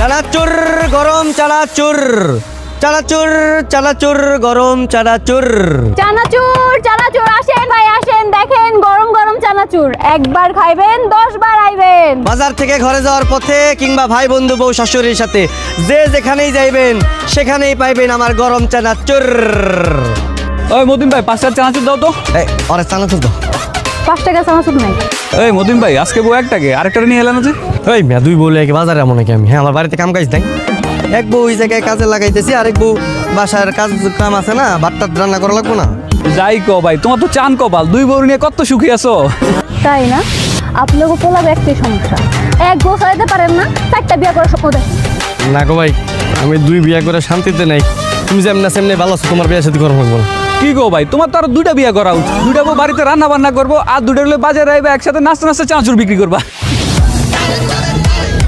চানাচুর গরম চানাচুর, চানাচুর চানাচুর গরম চানাচুর। চানাচুর চানাচুর আসেন ভাই আসেন, দেখেন গরম গরম চানাচুর, একবার খাইবেন 10 বার আইবেন। বাজার থেকে ঘরে যাওয়ার পথে কিংবা ভাই বন্ধু বউ শাশুড়ির সাথে যে যেখানেই যাইবেন সেখানেই পাইবেন আমার গরম চানাচুর। ওই মতিন ভাই 5 টাকার চানাচুর দাও তো। এই আরে চানাচুর দাও। 5 টাকা চানাচুর নাই। এই মতিন ভাই আজকে বউ একটাকে আরেকটা নিয়ে এলাম যে। ওই মিয়া দুই বলে কি বাজারে এমন নাকি আমি? হ্যাঁ আমার বাড়িতে কাম কাজ নাই, এক বউ ওই জায়গায় কাজে লাগাইতেছি, আরেক বউ বাসার কাম আছে না, ভাতটা রান্না করা লাগবো না। যাই কো ভাই, তোমার তো চান কপাল, দুই বউ নিয়ে কত সুখী আছো। তাই না? আপনাকে পোলাবে একটাই সমস্যা, এক বউ চালাতে পারেন না, 4টা বিয়ে করার স্বপ্ন দেখেন। না গো ভাই, আমি দুই বিয়া করে শান্তিতে নাই। তুমি যেমন সেমনি ভালো আছো, তোমার বিয়ে সাথে করবো না। কি গো ভাই, তোমার তো আরো 2টা বিয়ে করা উচিত। 2টা বউ বাড়িতে রান্না বান্না করবো, আর 2টা হলে বাজারে আইবে, একসাথে নাচতে নাচতে চানাচুর বিক্রি করবা।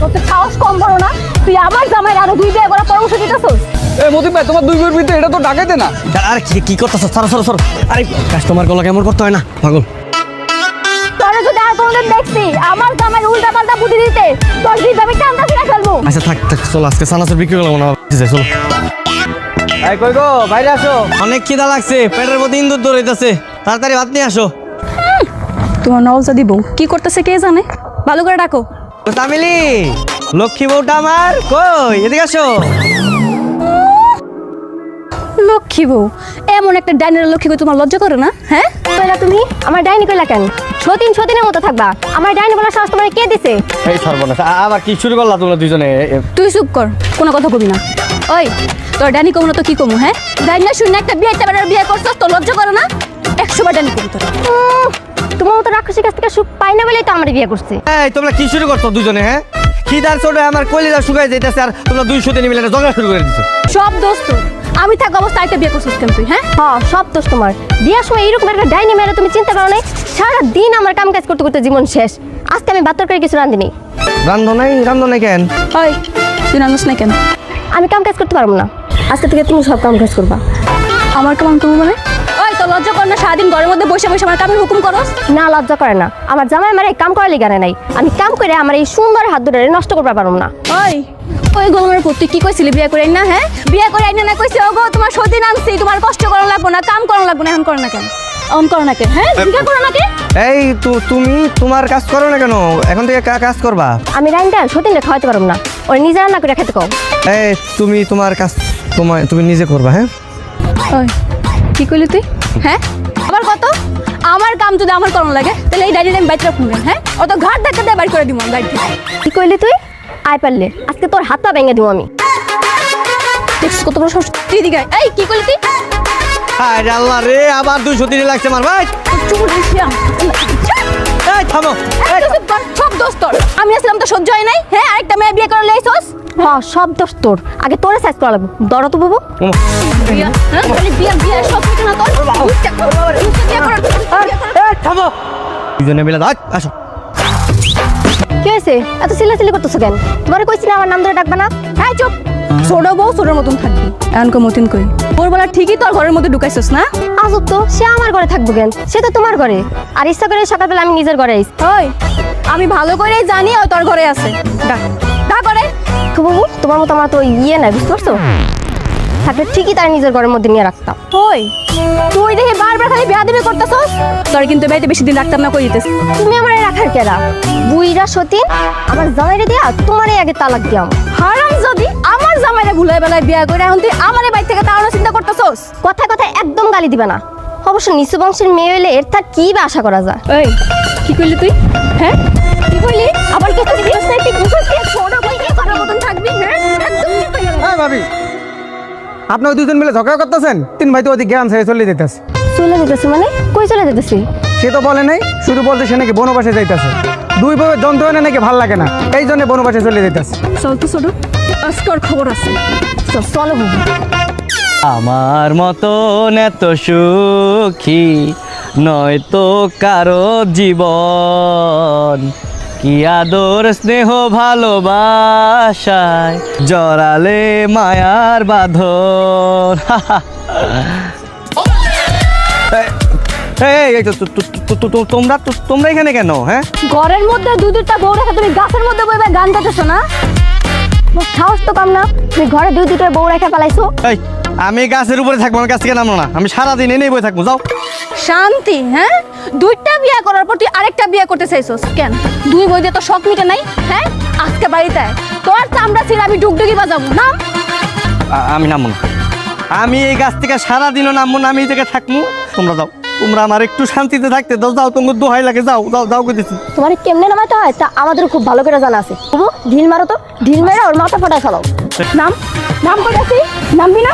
তোর তো সাহস কম বড় না, তুই আমার জামাইয়ের আরো 2 বিয়ে করার পরামর্শ দিতেছস? এই মতিন ভাই, তোমার দুই বউর ভিতরে এটা তো ডাকাইতে না। আরে কি করতেছ? সরো সরো সরো। আরে কাস্টমার গুলো কেমন করতে হয় না পাগল। তোরে যদি আর কোনদিন দেখছি আমার জামাইয়ের উল্টা পাল্টা বুদ্ধি দিতে, তোর জিভ আমি টানটা ছিঁড়ে ফেলবো। আচ্ছা থাক থাক, চলো আজকে চানাচুর বিক্রি করলাম না, চলো। এই কই গো, বাইরে আসো, অনেক খিদা লাগছে, পেটের মধ্যে ইন্দুর দৌড়াইতেছে, তাড়াতাড়ি ভাত নিয়ে আসো। তোমার নওজা দিব কি করতেছে কে জানে, ভালো করে ডাকো। তামিলি, লক্ষ্মী বউটা আমার কই, এদিকে আসো। লক্ষ্মী বউ, এমন একটা ডাইনের লক্ষ্মী বউ তোমার লজ্জা করে না? হ্যাঁ কইলা তুমি আমার ডাইনি কইলা কেন? সতীন সতীনের মতো থাকবা, আমার ডাইনি বলার সাহস তোমার কে দিছে? এই সর্বনাশ, আবার কি শুরু করলা তোমরা দুইজনে? তুই চুপ কর, কোনো কথা কবি না। ওই তোর ডাইনি কমু না তো কি কমু? হ্যাঁ ডাইনি শুনে একটা বিয়ে বিয়ে করছস, তো লজ্জা করে না? 100 বার ডাইনি কমু তোর। তোমার মতো রাক্ষসীর কাছ থেকে সুখ পাই না বলেই তো আমার বিয়ে করছে। এই তোমরা কি শুরু করছো দুজনে? হ্যাঁ খিদার চোটে আমার কলিজা শুকাই যাইতেছে, আর তোমরা 200 দিন মিলে ঝগড়া শুরু করে দিছো। সব দোস্ত আমি থাকা অবস্থা একটা বিয়ে করছিস কেন তুই? হ্যাঁ সব দোষ তোমার। বিয়ের সময় এইরকম একটা ডাইনি মেরে তুমি চিন্তা করো নাই? সারা দিন আমার কাম কাজ করতে করতে জীবন শেষ, আজকে আমি বাতর করে কিছু রাঁধিনি। রান্ধো নাই কেন? ওই তুই রান্ধিস না কেন? আমি কাম কাজ করতে পারবো না, আজকে থেকে তুমি সব কাম কাজ করবা। আমার কাম করবো মানে? ওই তো লজ্জা কর না, সারাদিন ঘরের মধ্যে বসে বসে আমার কামের হুকুম করস? না লজ্জা করে না, আমার জামাই আমার এই কাম করার লিগানে নাই, আমি কাম করে আমার এই সুন্দর হাত দুটো নষ্ট করতে পারবো না। ওই গোলমের পুত, তুই কি কইছিলি বিয়ে করে না? হ্যাঁ বিয়ে করে আইনা না কইছি ওগো তোমার সতীন আনছি, তোমার কষ্ট করা লাগবো না, কাম করা লাগবো না, এখন করো না কেন? অন করো না কেন? হ্যাঁ জিজ্ঞাসা করো না কেন? এই তুমি তোমার কাজ করো না কেন? এখন থেকে কাজ করবা। আমি রাইনটা সতীনটা খাওয়াতে পারবো না, ওর নিজে রান্না করে খেতে কও। এই তুমি তোমার কাজ তুমি নিজে করবা। হ্যাঁ ওই কি কইলি তুই? হ্যাঁ আবার কত? আমার কাম যদি আমার করণ লাগে তাহলে এই ডাইনি আমি বাইরে রাখুন। হ্যাঁ অত ঘাট ধাক্কা দিয়ে বাইর করে দিব আমি বাইরে। কি কইলি তুই? আয় পারলে আজকে তোর হাত পা ভেঙে দিব আমি। দেখছিস কত বড় সমস্যা তুই দিকে। এই কি কইলি তুই? আরে আল্লাহ রে, আবার 200 দিন লাগছে মার ভাই। চুপ রেছিলাম। এই থামো। সব দোষ তোর, আমি আসলাম তো সহ্য হয় নাই। হ্যাঁ আরেকটা মেয়ে বিয়ে করে লইছস। হ্যাঁ সব দোষ তোর, আগে তোরে সাইজ করা লাগবে। দরদ তো বাবু বিয়া, হ্যাঁ বিয়া সব কিছু না তোর। বিয়া কর। এই থামো, দুজনে মিলে আসো। কি হয়েছে এত চিল্লাচিল্লি করতেছো কেন? তোমারে কইছি না আমার নাম ধরে ডাকবা না। হ্যাঁ চুপ, ছোট বউ ছোটর মতন থাকবি। এখন কো মতিন কই ওর বলা ঠিকই তোর ঘরের মধ্যে ঢুকাইছস না? আজব তো, সে আমার ঘরে থাকবো কেন? সে তো তোমার ঘরে, আর ইচ্ছা করে সকালবেলা আমি নিজের ঘরে আইছি। ওই আমি ভালো করেই জানি ও তোর ঘরে আছে। ডাক ডাক করে তো বাবু, তোমার মতো আমার তো না, বুঝতে পারছো? থাকলে ঠিকই তার নিজের ঘরের মধ্যে নিয়ে রাখতাম। ওই তুই দেখে বারবার খালি বিয়া দিবি করতেছস, তোর কিন্তু বাড়িতে বেশি দিন রাখতাম না, কই দিতেছ? তুমি আমারে রাখার কেরা? বুইরা সতীন আমার জামাইরে দিয়া তোমারে আগে তালাক দিয়াম। হারাম যদি আমার জামাইরে ভুলাই বেলায় বিয়া করে এখন তুই আমারে বাড়ি থেকে তাড়ানোর চিন্তা করতেছস? কথায় কথায় একদম গালি দিবে না। অবশ্য নিচু বংশের মেয়ে হইলে এর তার কি বা আশা করা যায়? এই কি কইলি তুই? হ্যাঁ কি কইলি? আবার কি তুই দিস না একটু বুঝছ কি ছোট বই কি করার মতন থাকবি? হ্যাঁ একদম চুপ হয়ে গেল। হ্যাঁ ভাবি, আপনারা দুজন মিলে ঝগড়া করতেছেন, 3 ভাই তো ওদিকে গ্রাম ছেড়ে চলে যেতেছে। চলে যেতেছি মানে? কই চলে যেতেছি? সে তো বলে নাই, শুধু বলতে সে নাকি বনবাসে যাইতেছে। দুই বউয়ের যন্ত্রণা নাকি ভাল লাগে না, এই জন্য বনবাসে চলে যেতেছে। চল তো ছোট, আজকার খবর আছে। চলো বাবু। আমার মতন এত সুখী নয়তো কারো জীবন, কি আদর স্নেহ ভালোবাসায় জড়ালে মায়ার বাঁধন। তোমরা এখানে কেন? হ্যাঁ ঘরের মধ্যে দুইটা বউ রেখে তুমি গাছের মধ্যে বইবে গান গাইতেছো না? সাহস তো কম না, তুমি ঘরে দুই দুটো বউ রেখে পালাইছো। এই আমি গাছের উপরে থাকবো, আমার কাছ থেকে নামো না, আমি সারাদিন এনেই বই থাকবো, যাও। শান্তি, হ্যাঁ? দুইটা বিয়ে করার পর তুই আরেকটা বিয়ে করতে চাইছস কেন? দুই বই দিয়ে তো শখ মিটে নাই, হ্যাঁ? আজকে বাড়িতে আয়, তোর চামড়া ছিঁড়ে আমি ডুগডুগি বাজাবো না। আমি নামবো না, আমি এই গাছ থেকে সারাদিনও নামবো না, আমি এই জায়গায় থাকবো। তোমরা যাও, তোমরা আমার একটু শান্তিতে থাকতে দাও, যাও, তোমার দোহাই লাগে, যাও যাও যাও করতেছি। তোমার কেমনে নামাইতে হয় তা আমাদের খুব ভালো করে জানা আছে। তবু ঢিল মারো তো, ঢিল মেরে ওর মাথা ফাটায় ফেলাও। নাম নাম কইতাছি, নামবি না?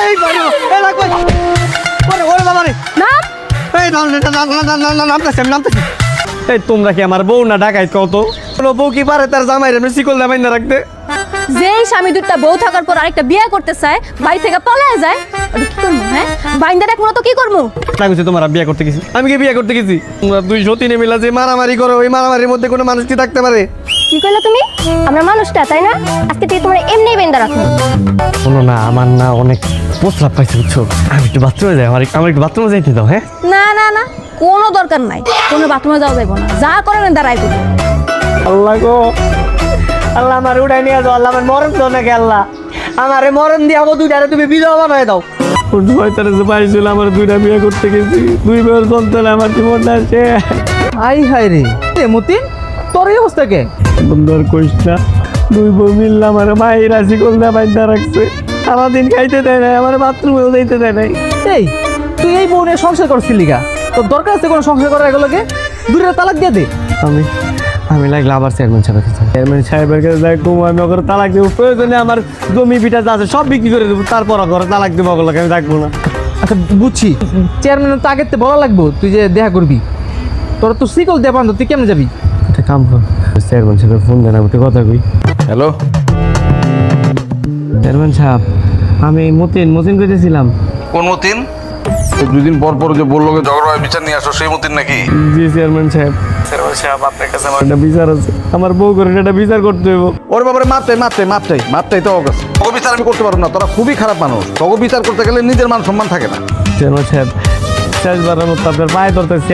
এই বাইরে, এই লাগবে। ওরে ওরে বাবা রে, নাম। এই নামতেছি, আমি নামতেছি। এই তোমরা কি আমার বউ না ডাকাইত কত? কোনো বউ কি পারে তার জামাইরে আমি শিকল দামাই না রাখতে? যেই স্বামী দুইটা বউ থাকার পর আরেকটা বিয়ে করতে চায়, বাড়ি থেকে পালায় যায়, ওটা কি করবো? হ্যাঁ, বাইন্দা রাখবো না তো কি করবো? না কিছু, তোমরা বিয়ে করতে গেছি, আমি কি বিয়ে করতে গেছি? তোমরা দুই সতীনে মিলা যে মারামারি করো, ওই মারামারির মধ্যে কোনো মানুষ কি থাকতে পারে? কি করলে তুমি? আমরা মানুষটা, তাই না? আজকে থেকে তোমার এমনি বাইন্দা রাখবো। শোনো না, আমার না অনেক প্রস্রাব পাইছে, বুঝছো? আমি একটু বাথরুমে যাই, আমার একটু বাথরুমে যাইতে দাও। হ্যাঁ না না না, কোনো দরকার নাই, কোনো বাথরুমে যাওয়া যাইবো না, যা করেন দাঁড়াই করবো। আল্লাহ গো, আল্লাহ আমার উঠাই নিয়ে যাও, আল্লাহ আমার মরণ তো নাকি, আল্লাহ আমারে মরণ দিয়ে আবো, দুইটারে তুমি বিধবা বানায় দাও। ছয়টারে যে পাইছিল, আমার দুইটা বিয়ে করতে গেছি, দুই বিয়ের সন্তান, আমার জীবনটা আছে। আই হায় রে, এ মতিন তোর এই অবস্থা কে? সুন্দর কইস না, দুই বউ মিললাম আমার মায়ের রাশি করলে বাইন্দা রাখছে, সারাদিন খাইতে দেয় নাই, আমার বাথরুমেও যাইতে দেয় নাই। এই তুই এই বউ নিয়ে সংসার করছিলি গা, তোর দরকার আছে কোনো সংসার করার এগুলোকে? দূরে তালাক দিয়ে দে। আমি লাগলে আবার চেয়ারম্যান সাহেবের কাছে, চেয়ারম্যান সাহেবের কাছে যাই, আমি ওকে তালাক দেবো, প্রয়োজনে আমার জমি পিঠা যা আছে সব বিক্রি করে দেবো, তারপর ওকে তালাক দেবো, ওগুলোকে আমি থাকবো না। আচ্ছা বুঝছি, চেয়ারম্যান তো আগের বলা লাগবো তুই যে দেখা করবি, তোর তো শিকল দিয়ে বান্ধব, তুই কেমনে যাবি? একটা কাম কর, চেয়ারম্যান সাহেবের ফোন দেন, আমি কথা কই। হ্যালো, চেয়ারম্যান সাহেব, আমি মতিন কইতেছিলাম। কোন মতিন? তো 2 দিন পর পর যে বললো ঝগড়া হয়, বিচার নিয়ে আসো, সেই মতিন নাকি? জি চেয়ারম্যান সাহেব, আপনার কাছে আমার একটা বিচার আছে, আমার বউ করে একটা বিচার করতে হইব। ওরে বাবারে, মাপটাই তো অবকাশ। তগো বিচার আমি করতে পারবো না, তোরা খুবই খারাপ মানুষ। তগো বিচার করতে গেলে নিজের মান সম্মান থাকে না। চেয়ারম্যান সাহেব, শেষবারের মতো আপনার পায়ে ধরতেছি,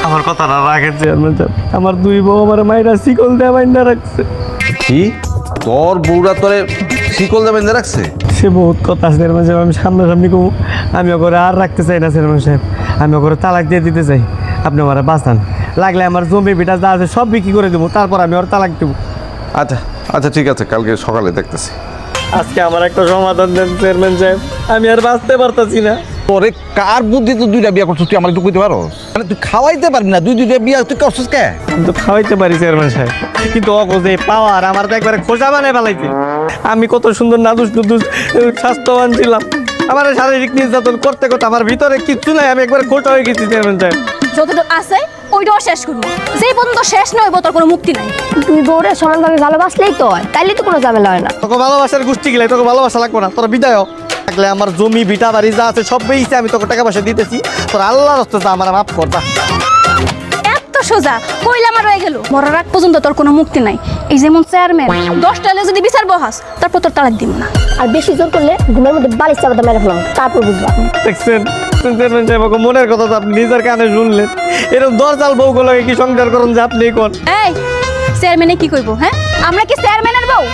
আমার কথাটা রাখেন চেয়ারম্যান সাহেব, আমার দুই বউ আমার মায়েরা শিকল দেওয়া বাইন্দা রাখছে। কি তোর বউরা তোরে শিকল দিয়ে বেঁধে রাখছে? সে বহুত কথা আছে চেয়ারম্যান সাহেব, আমি সামনাসামনি কমু, আমি ওকে আর রাখতে চাই না চেয়ারম্যান সাহেব, আমি ওকে তালাক দিয়ে দিতে চাই, আপনি আমার বাঁচান, লাগলে আমার জমি পিঠা যা আছে সব বিক্রি করে দেবো, তারপর আমি ওর তালাক দেবো। আচ্ছা আচ্ছা ঠিক আছে, কালকে সকালে দেখতেছি। আজকে আমার একটা সমাধান দেন চেয়ারম্যান সাহেব, আমি আর বাঁচতে পারতাছি না। তোরে কার বুদ্ধি তো 2টা বিয়া করছিস, তুই আমার একটু কইতে পারো? মানে তুই খাওয়াইতে পারবি না, 2টা বিয়া তুই করছিস কে? আমি তো খাওয়াইতে পারি চেয়ারম্যান সাহেব, কিন্তু অগো যে পাওয়ার, আমার তো একবারে খোঁজা বানায় ফেলাইছে। আমি কত সুন্দর নাদুস নুদুস স্বাস্থ্যবান ছিলাম, আমার শারীরিক নির্যাতন করতে করতে আমার ভিতরে কিচ্ছু নাই, আমি একবারে খোঁজা হয়ে গেছি চেয়ারম্যান সাহেব। যতটুকু আছে ওইটাও শেষ করবো, যেই পর্যন্ত শেষ নয় তোর কোনো মুক্তি নাই। তুই বউরে সমানভাবে ভালোবাসলেই তো হয়, তাইলে তো কোনো ঝামেলা হয় না। তোকে ভালোবাসার গোষ্ঠী গেলে তোকে ভালোবাসা লাগবে না, তোরা বিদায় হ। থাকলে আমার জমি ভিটা বাড়ি যা আছে সব বেইছে, আমি তোকে টাকা পয়সা দিতেছি, তোর আল্লাহর রাস্তাতে আমার মাফ কর দা। এত সোজা কইলে আমার হয়ে গেল, মরার আগ পর্যন্ত তোর কোনো মুক্তি নাই। এই যেমন চেয়ারম্যান 10টা হলে যদি বিচার বহাস, তারপর তোর তালাক দিব না। আর বেশি জোর করলে ঘুমের মধ্যে বালিশ চাপাতে মেরে ফেলাম, তারপর বুঝবা। দেখছেন চেয়ারম্যান সাহেব, ওকে মনের কথা তো আপনি নিজের কানে শুনলেন, এরকম 10 সাল বউগুলোকে কি সংসার করুন যে আপনি কোন? এই চেয়ারম্যানে কি কইবো? হ্যাঁ, আমরা কি চেয়ারম্যানের বউ?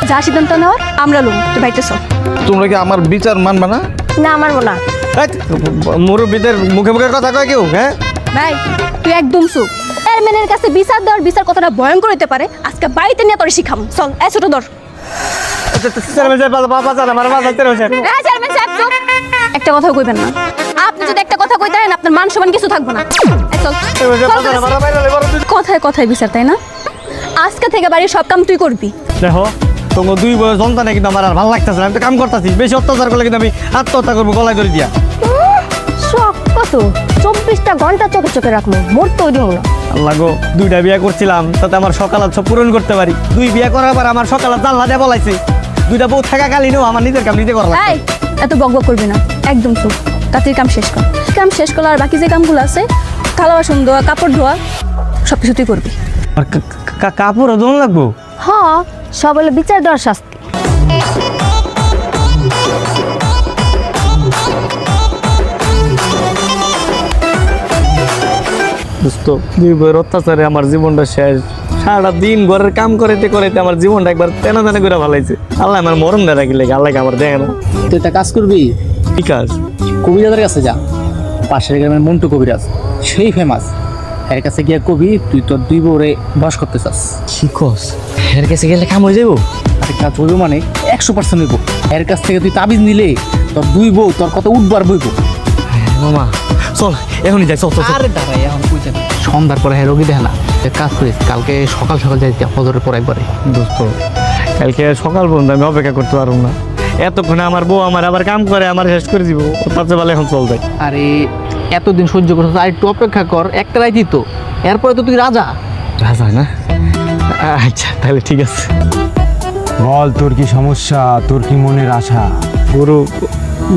যা সিদ্ধান্ত নেওয়ার আমরা লুম, তুই বাইতে চল। তোমরা কি আমার বিচার মানবা না? না মানবো না। মুরব্বীদের মুখে মুখে কথা কয় কেউ? হ্যাঁ ভাই তুই একদম চুপ। চেয়ারম্যানের কাছে বিচার দেওয়ার বিচার কতটা ভয়ঙ্কর হতে পারে আজকে বাড়িতে নিয়ে তোর শিখাম। চল এই ছোট ধর। চেয়ারম্যান সাহেব, বাবা জান আমার বাবা চেয়ারম্যান সাহেব। এই চেয়ারম্যান সাহেব চুপ, একটা কথা কইবেন না। আপনি যদি একটা কথা কইতে পারেন আপনার মান সম্মান কিছু থাকবে না। এই চল। কথায় কথায় বিচার, তাই না? আজকে থেকে বাড়ির সব কাম তুই করবি। দেখো তোমার 2 বয়স সন্তানে কিন্তু আমার আর ভালো লাগতেছে না, আমি তো কাম করতেছি, বেশি অত্যাচার করলে কিন্তু আমি আত্মহত্যা করবো গলায় ধরে দিয়া। সব কত 24টা ঘন্টা চোখে চোখে রাখবো, মরতে ওই দিব না। আল্লাহ গো, 2টা বিয়ে করছিলাম তাতে আমার সকালাত সব পূরণ করতে পারি, 2 বিয়ে করার পর আমার সকালাত জানলা দিয়ে বলাইছে, 2টা বউ থাকা কালীনও আমার নিজের কাম নিজে করা লাগবে। এই এত বকবক করবি না, একদম চুপ। তাড়াতাড়ি কাম শেষ কর। কাম শেষ করলে আর বাকি যে কামগুলো আছে, থালা বাসন ধোয়া, কাপড় ধোয়া, সব কিছু তুই করবি। আর কাপড়ও ধোন লাগবো? হ্যাঁ, সব হলো বিচার দেওয়ার শাস্তি। দোস্ত, 2 বইয়ের অত্যাচারে আমার জীবনটা শেষ, সারাটা দিন ঘরের কাম করাইতে করাইতে আমার জীবনটা একবার তেনা তেনা করে ভালাইছে। আল্লাহ আমার মরণ দেয় রাখি লেগে, আল্লাহকে আমার দেখে না। তুই একটা কাজ করবি, কি কাজ? কবিরাজের কাছে যা, পাশের গ্রামের মন্টু কবিরাজ, সেই ফেমাস। এর কাছে গিয়ে কবি তুই তোর 2 বউরে বস করতে চাস। কি কস? এর কাছে গেলে কাম হয়ে যাবো? আর কাজ হইব মানে 100% হইব। এর কাছ থেকে তুই তাবিজ নিলে তোর 2 বউ তোর কথা উঠবার বইব। মামা চল এখনই যাই, চল চল চল। আরে দাঁড়াই, এখন কই যাবি? সন্ধ্যার পরে হ্যাঁ রোগী দেখে না, এক কাজ করিস, কালকে সকাল সকাল যাইতে ফজরের পর একবারে। দোস্ত কালকে সকাল পর্যন্ত আমি অপেক্ষা করতে পারবো না। এতক্ষণে আমার বউ আমার আবার কাম করে আমার শেষ করে দিব। তার চেয়ে ভালো এখন চল যাই। আরে এতদিন সহ্য করছিস, আর একটু অপেক্ষা কর, একটা রাইতি তো, এরপরে তো তুই রাজা। রাজা না? আচ্ছা তাহলে ঠিক আছে। বল তোর কি সমস্যা, তোর কি মনের আশা? গুরু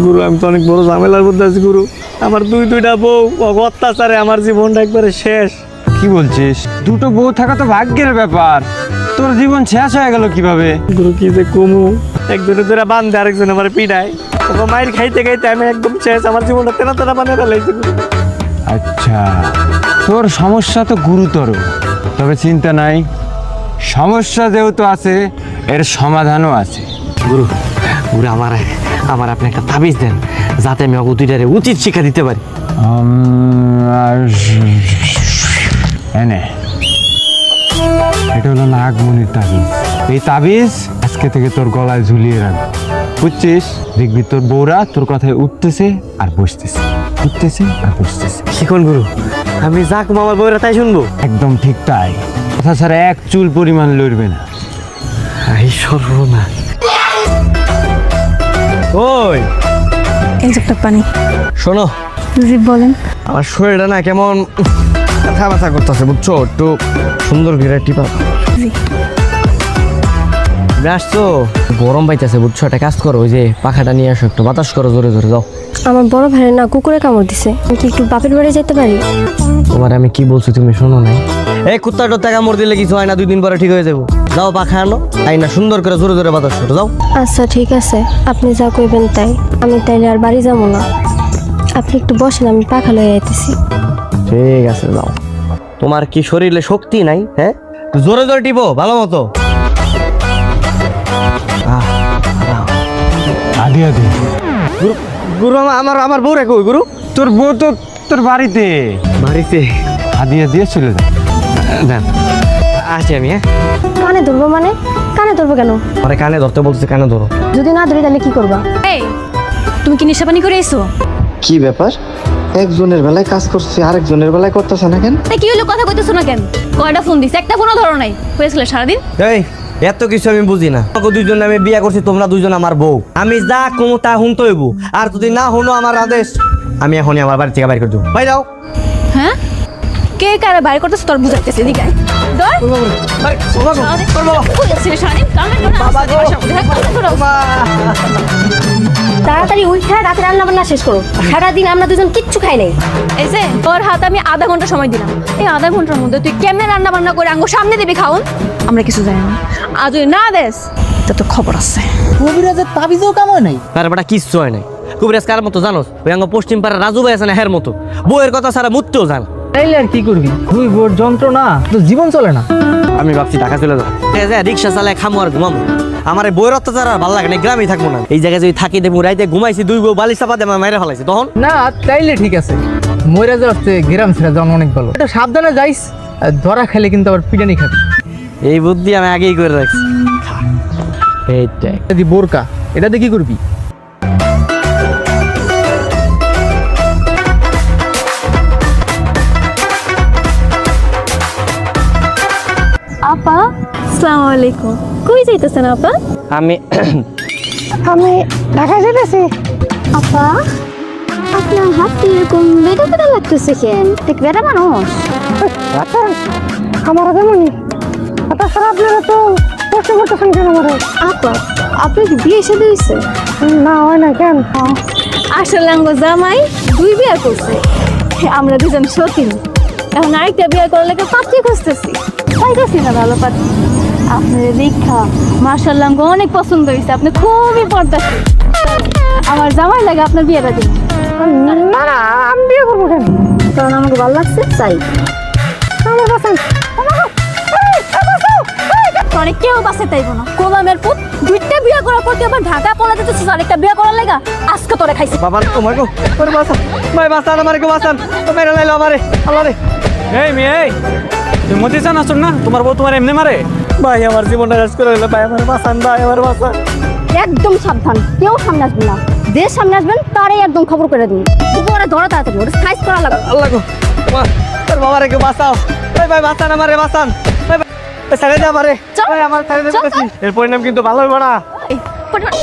গুরু আমি তো অনেক বড় ঝামেলার মধ্যে আছি গুরু। আমার দুইটা বউ অত্যাচারে আমার জীবনটা একবারে শেষ। কি বলছিস? দুটো বউ থাকা তো ভাগ্যের ব্যাপার, তোর জীবন শেষ হয়ে গেল কিভাবে? গুরু কি যে কমু, একজনে ধরে বান্ধে আরেকজন আমার পিড়ায়, মায়ের খাইতে খাইতে আমি একদম শেষ। আমার জীবনটা তেনা তেনা বানিয়ে ফেলাইছে গুরু। আচ্ছা, তোর সমস্যা তো গুরুতর, তবে চিন্তা নাই, সমস্যা যেহেতু আছে এর সমাধানও আছে। গুরু গুরু আমার আপনি একটা তাবিজ দেন, যাতে আমি অগু দুইটারে উচিত শিক্ষা দিতে পারি। এনে এটা হলো নাগমণির তাবিজ। এই তাবিজ আজকে থেকে তোর গলায় ঝুলিয়ে রাখবি, বুঝছিস? দেখবি তোর বউরা তোর কথায় উঠতেছে আর বসতেছে, উঠতেছে আর বসতেছে। শিখন গুরু, আমি যা কম আমার বউরা তাই শুনবো? একদম ঠিক তাই, কথা ছাড়া এক চুল পরিমাণ লড়বে না। এই সর্বনাশ। ওই এই যে একটা পানি। শোনো, জি বলেন। আমার শরীরটা না কেমন ব্যথা ব্যথা করতেছে, বুঝছো? একটু সুন্দর করে টিপা। জি। আসছো, গরম পাইতেছে বুঝছো? একটা কাজ করো, ওই যে পাখাটা নিয়ে আসো, একটু বাতাস করো জোরে জোরে। যাও। আমার বড় ভাইয়ের না কুকুরে কামড় দিছে, আমি কি একটু বাপের বাড়ি যেতে পারি? তোমার আমি কি বলছি তুমি শোনো নাই? এই কুত্তা টত্তা কামড় দিলে কিছু হয় না, 2 দিন পরে ঠিক হয়ে যাবো। যাও পাখা আনো, তাই না সুন্দর করে জোরে জোরে বাতাস করো। যাও। আচ্ছা ঠিক আছে, আপনি যা কইবেন তাই। আমি তাইলে আর বাড়ি যাবো না, আপনি একটু বসেন, আমি পাখা লয়ে আইতেছি। ঠিক আছে যাও। তোমার কি শরীরে শক্তি নাই? হ্যাঁ, জোরে জোরে টিপো ভালো মতো। আদি আদি গুরু আমার বউ রেখো। গুরু তোর বউ তো তোর বাড়িতে, বাড়িতে হাদিয়া দিয়ে চলে যা। দেন আসি আমি। হ্যাঁ, কানে ধরবো মানে? কানে ধরবো কেন? আরে কানে ধরতে বলছে, কানে ধরো। যদি না ধরি তাহলে কি করবা? এই তুমি কি নেশা পানি করে এসো? কি ব্যাপার? একজনের বেলায় কাজ করছে আরেকজনের বেলায় করতেছে না কেন? কি হলো, কথা কইতেছো না কেন? কয়টা ফোন দিছে, একটা ফোনও ধরো নাই। হয়েছিল সারাদিন? এই এত কিছু আমি বুঝি না। তোমাকে দুইজন আমি বিয়ে করছি, তোমরা দুইজন আমার বউ। আমি যা কমু তা শুনতে হইব, আর যদি না শুনো আমার আদেশ, আমি এখনই আমার বাড়ি থেকে বাইর করে দেবো। বাই যাও। হ্যাঁ, কে কারে বাইরে করতেছ তোর বুঝাইতেছে। এদিকে আয়। ধর। কই যাচ্ছিলে সারাদিন? কামে করে না, বাসার মধ্যে। হ্যাঁ, কামে করো। তাড়াতাড়ি উঠে রাতে রান্না বান্না শেষ করো। সারাদিন আমরা দুজন কিচ্ছু খাই নাই। এই যে তোর হাতে আমি আধা ঘন্টা সময় দিলাম, এই আধা ঘন্টার মধ্যে তুই কেমনে রান্না বান্না করে আঙ্গো সামনে দিবি খাওন? আমরা কিছু জানি না, আর যদি না দেস তো তোর খবর আছে। কবিরাজের তাবিজও কাম হয় নাই। তারপরে কিচ্ছু হয় নাই। কুবরাজ কার মতো জানোস? ওই আঙ্গ পশ্চিম পাড়ার রাজু ভাই আছে না, হের মতো। বউয়ের কথা সারা মুততেও জান। তাইলে আর কি করবি? 2 বউর যন্ত্রণা তো জীবন চলে না। আমি ভাবছি ঢাকা চলে যাবো, রিক্সা চালায় খামো আর ঘুমাবো। আমার এই বউয়ের অত্যাচার আর ভালো লাগে না, গ্রামেই থাকবো না। এই জায়গায় যদি থাকি দেবো, রাইতে ঘুমাইছি, 2 বউ বালিশ চাপা দিয়ে মাইরে ফেলাইছে। তখন না তাইলে ঠিক আছে, মইরা যাচ্ছে গ্রাম ছেড়ে যাওয়া অনেক ভালো। এটা সাবধানে যাইস, ধরা খেলে কিন্তু আবার পিটানি খাবি। এই বুদ্ধি আমি আগেই করে রাখছি। এইটাই যদি বোরকা, এটা দিয়ে কি করবি? আপা আসসালামু আলাইকুম। কই যাইতেছেন আপা? আমি আমি ঢাকা যেতেছি। আপা আপনার হাত এরকম বেদা বেদা লাগতেছে কেন? দেখ বেদা মানুষ আমার যেমনই তাছাড়া আপনারা তো কষ্ট করতেছেন কেন? আমার আপা আপনার কি বিয়ে সাথে হয়েছে? না হয় না কেন? আসলে আঙ্গ জামাই 2 বিয়ে করছে, আমরা দুজন সতীন। এখন আরেকটা বিয়ে করার লেগে পাত্রী খুঁজতেছি, পাইতেছি না ভালো পাত্রী। আপনার দীক্ষা মার্শাল্লাহ আঙ্গ অনেক পছন্দ হয়েছে, আপনি খুবই পর্দাশীল। আমার জামাই লাগে আপনার বিয়েটা দিন। না না আমি বিয়ে করবো কেন? কারণ আমাকে ভালো লাগছে তাই। আমার কাছে তোরে কেউ বাসে তাইব না গোলামের পুত দুইটা বিয়ে করার পর তুই আবার ঢাকা পলা দিতেছিস আরেকটা বিয়ে করার লাগা আজকে তোরে খাইছি বাবা তোমার গো ওরে বাঁচান ভাই বাঁচান আমারে গো বাঁচান তো মেরে লাইলো আমারে আল্লাহ রে এই মেয়ে এই তুই মতি চান আসুন না তোমার বউ তোমার এমনি মারে ভাই আমার জীবনটা শেষ করে দিল ভাই আমার বাঁচান ভাই আমার বাঁচান একদম সাবধান কেউ সামনে আসবে না যে সামনে আসবেন তারই একদম খবর করে দিন উপরে ধরো তাড়াতাড়ি ওটা সাইজ করা লাগবে আল্লাহ গো তোর বাবারে কেউ বাঁচাও ভাই ভাই বাঁচান আমারে বাঁচান ভাই ভাই ছেড়ে দে আমারে ভাই আমার ছেড়ে দে বলছি এর পরিণাম কিন্তু ভালো হইব না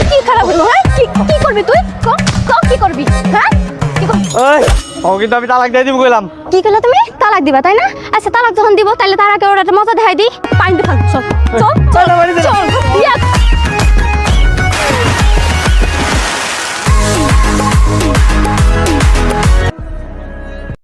কি খারাপ হলো হ্যাঁ কি করবি তুই কি করবি হ্যাঁ কি করবি ওই ও কিন্তু আমি তালাক দিয়ে দিব কইলাম কি করলে তুমি তালাক দিবা তাই না আচ্ছা তালাক যখন দিব তাহলে তার আগে ওরা একটা মজা দেখাই দিই পাইন দে চল চল চল চল